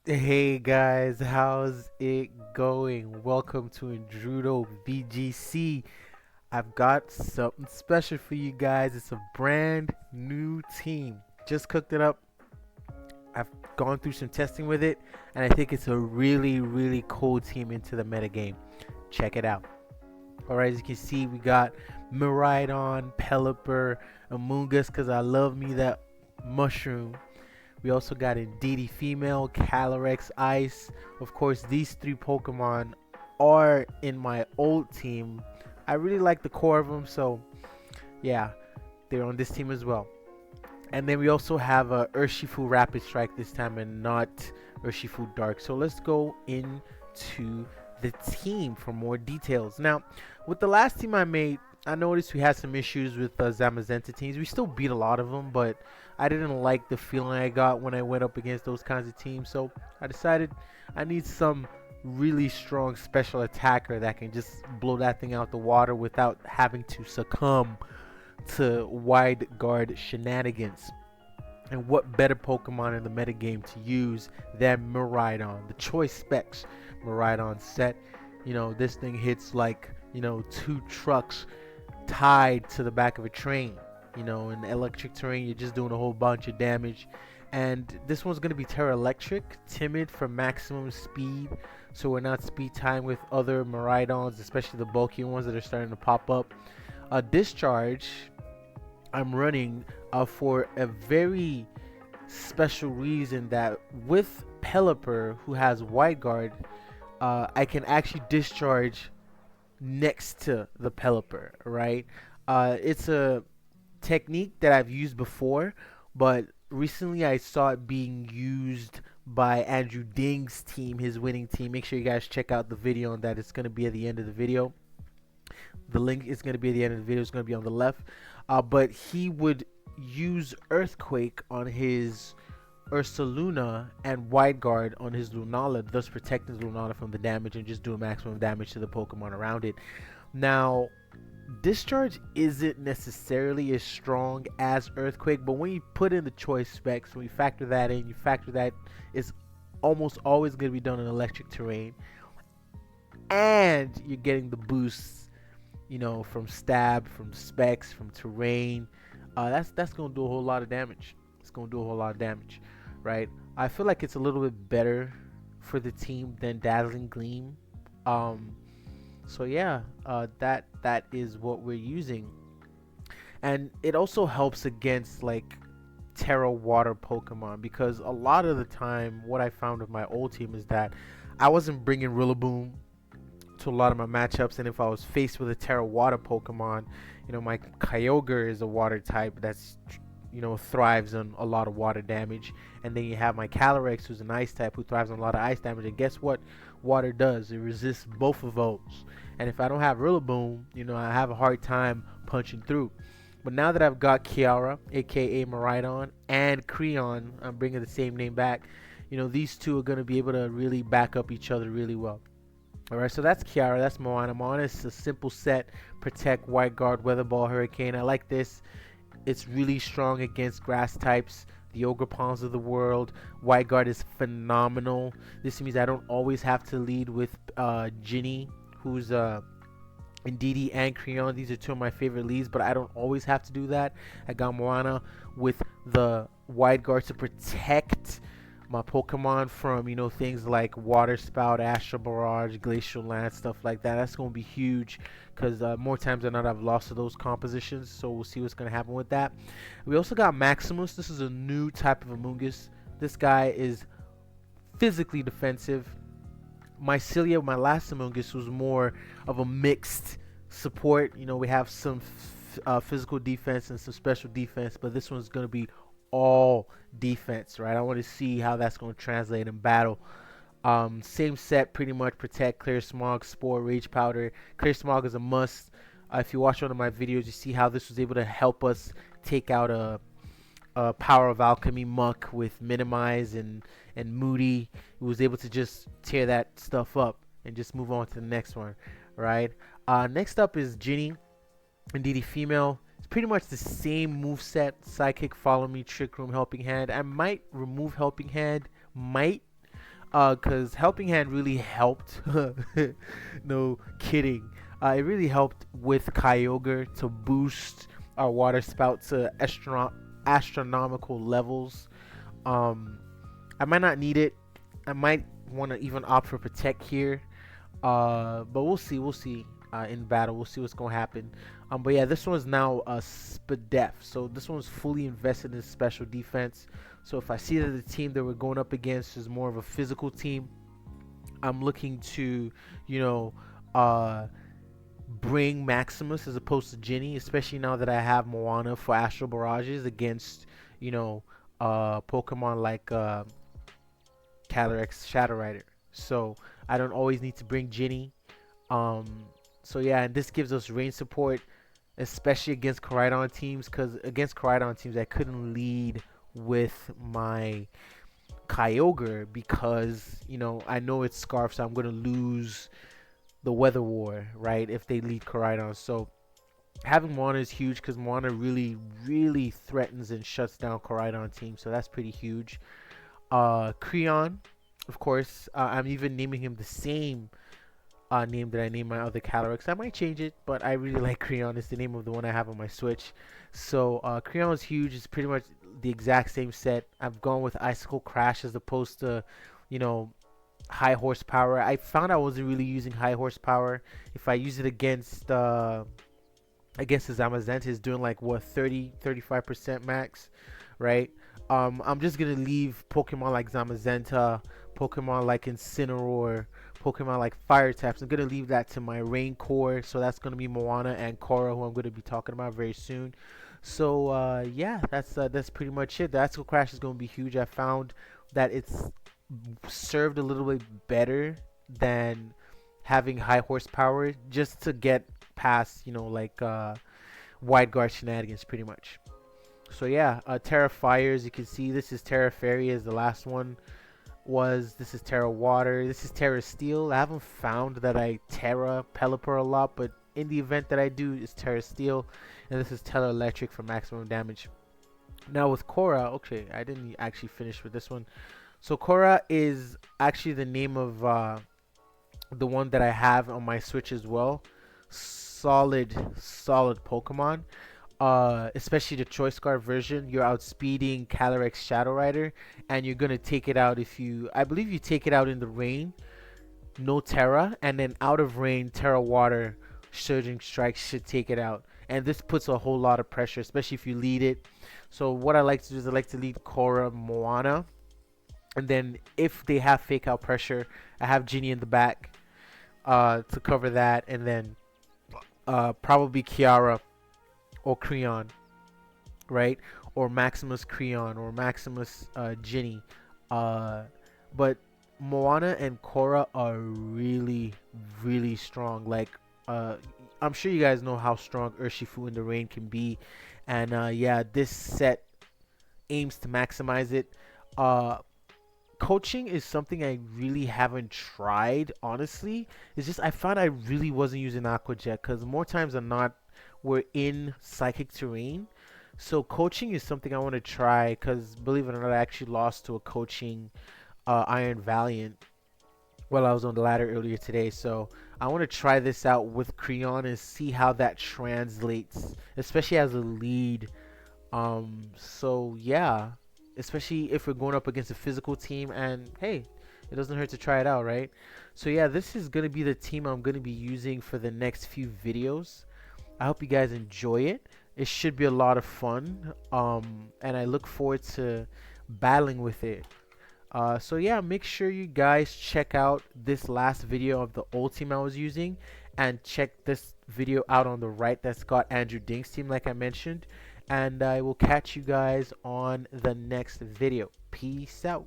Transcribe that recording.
Hey guys, how's it going? Welcome to AndrutoVGC. I've got something special for you guys. It's a brand new team. Just cooked it up. I've gone through some testing with it, and I think it's a really cool team into the metagame. Check it out. Alright, as you can see, we got Miraidon, Pelipper, Amoongus, because I love me that mushroom. We also got Indeedee female, Calyrex-Ice. Of course, these three Pokemon are in my old team. I really like the core of them, so yeah, they're on this team as well. And then we also have a Urshifu Rapid Strike this time and not Urshifu Dark. So let's go into the team for more details. Now, with the last team I made, I noticed we had some issues with Zamazenta teams. We still beat a lot of them, but I didn't like the feeling I got when I went up against those kinds of teams. So I decided I need some really strong special attacker that can just blow that thing out the water without having to succumb to wide guard shenanigans. And what better Pokemon in the metagame to use than Miraidon? The choice specs Miraidon set. You know, this thing hits like, two trucks tied to the back of a train. You know, in electric terrain, you're just doing a whole bunch of damage. And this one's going to be Terra Electric, timid for maximum speed. So we're not speed time with other Miraidons, especially the bulky ones that are starting to pop up. Discharge, I'm running for a very special reason that with Pelipper, who has Wide Guard, I can actually discharge next to the Pelipper, right? It's a technique that I've used before, but recently I saw it being used by Andrew Ding's team, his winning team. Make sure you guys check out the video on that. It's going to be at the end of the video. The link is going to be at the end of the video. It's going to be on the left. But he would use Earthquake on his Ursaluna and Wide Guard on his Lunala, thus protecting Lunala from the damage and just doing maximum damage to the Pokemon around it. Now, Discharge isn't necessarily as strong as Earthquake, but when you put in the choice specs, when you factor that in, you factor that it's almost always going to be done in electric terrain, and you're getting the boosts, from stab, from specs, from terrain. That's going to do a whole lot of damage. It's going to do a whole lot of damage, right? I feel like it's a little bit better for the team than Dazzling Gleam. So yeah, that is what we're using, and it also helps against like Terra Water Pokemon, because a lot of the time, what I found with my old team is that I wasn't bringing Rillaboom to a lot of my matchups, and if I was faced with a Terra Water Pokemon, my Kyogre is a water type that's thrives on a lot of water damage, and then you have my Calyrex, who's an ice type, who thrives on a lot of ice damage. And guess what water does? It resists both of those. And if I don't have Rillaboom, I have a hard time punching through. But now that I've got Kiara, aka Miraidon, and Creon, I'm bringing the same name back, these two are going to be able to really back up each other really well. Alright, so that's Kiara, that's Moana. Moana is a simple set: Protect, White Guard, Weather Ball, Hurricane. I like this. It's really strong against grass types, the Ogerpons of the world. White Guard is phenomenal. This means I don't always have to lead with Ginny, who's Indeedee and Creon. These are two of my favorite leads, but I don't always have to do that. I got Moana with the Wide Guard to protect my Pokemon from, things like Water Spout, Astral Barrage, Glacial Lance, stuff like that. That's going to be huge, because more times than not, I've lost to those compositions, so we'll see what's going to happen with that. We also got Maximus. This is a new type of Amoongus. This guy is physically defensive. Mycelia, my last Amoongus, was more of a mixed support. We have some physical defense and some special defense, but this one's going to be all defense, right? I want to see how that's going to translate in battle. Same set, pretty much: Protect, Clear Smog, Spore, Rage Powder. Clear Smog is a must. If you watch one of my videos, you see how this was able to help us take out a Power of Alchemy Muck with Minimize and Moody. It was able to just tear that stuff up and just move on to the next one, right? Next up is Ginny, Indeedee female. Pretty much the same moveset: Psychic, Follow Me, Trick Room, Helping Hand. I might remove Helping Hand, might, Because Helping Hand really helped. No kidding. It really helped with Kyogre to boost our water spout to astronomical levels. Um, I might not need it. I might want to even opt for Protect here. But we'll see. We'll see. In battle, we'll see what's gonna happen. But yeah, this one's now a Spadef, so this one's fully invested in special defense. So if I see that the team that we're going up against is more of a physical team, I'm looking to, you know, uh, bring Maximus as opposed to Ginny, especially now that I have Moana for Astral Barrages against, you know, Pokemon like Calyrex Shadow Rider. So I don't always need to bring Ginny. Um, so yeah, and this gives us range support, especially against Koraidon teams, because against Koraidon teams I couldn't lead with my Kyogre because, you know, I know it's Scarf, so I'm gonna lose the Weather War, right? If they lead Koraidon. So having Moana is huge because Moana really threatens and shuts down Koraidon teams, so that's pretty huge. Creon, of course, I'm even naming him the same name that I named my other Calyrex. I might change it, but I really like Creon. It's the name of the one I have on my Switch. So Creon is huge. It's pretty much the exact same set. I've gone with Icicle Crash as opposed to, you know, high horsepower. I found I wasn't really using high horsepower. If I use it against the Zamazenta, is doing like what 35% max, right? I'm just gonna leave Pokemon like Zamazenta, Pokemon like Incineroar, Pokemon like Fire Taps. I'm gonna leave that to my Rain Core, so that's gonna be Moana and Korra, who I'm gonna be talking about very soon. So yeah, that's pretty much it. The Icicle Crash is gonna be huge. I found that it's served a little bit better than having high horsepower just to get past, you know, like wide guard shenanigans pretty much. So yeah, Terra Fire, as you can see, this is Terra Fairy as the last one was. This is Terra Water. This is Terra Steel. I haven't found that I Terra Pelipper a lot, but in the event that I do, it's Terra Steel. And this is Terra Electric for maximum damage. Now with Korra, okay, I didn't actually finish with this one. So Korra is actually the name of the one that I have on my Switch as well. Solid Pokemon. Especially the Choice Scar version, you're outspeeding Calyrex Shadow Rider, and you're gonna take it out if you, I believe you take it out in the rain, no Terra, and then out of rain, Terra Water, Surging Strike should take it out. And this puts a whole lot of pressure, especially if you lead it. So what I like to do is I like to lead Korra, Moana, and then if they have fake out pressure, I have Ginny in the back to cover that, and then probably Kiara or Creon, right? Or Maximus Creon or Maximus Ginny. But Moana and Korra are really strong. Like, I'm sure you guys know how strong Urshifu in the rain can be. And yeah, this set aims to maximize it. Coaching is something I really haven't tried, honestly. It's just I found I really wasn't using Aqua Jet because more times than not, we're in psychic terrain. So coaching is something I want to try because believe it or not, I actually lost to a coaching Iron Valiant while I was on the ladder earlier today. So I want to try this out with Creon and see how that translates, especially as a lead. So yeah, especially if we're going up against a physical team, and hey, it doesn't hurt to try it out, right? So yeah, this is gonna be the team I'm gonna be using for the next few videos. I hope you guys enjoy it. It should be a lot of fun. And I look forward to battling with it. So yeah, make sure you guys check out this last video of the old team I was using, and check this video out on the right that's got Andrew Dink's team like I mentioned. And I will catch you guys on the next video. Peace out.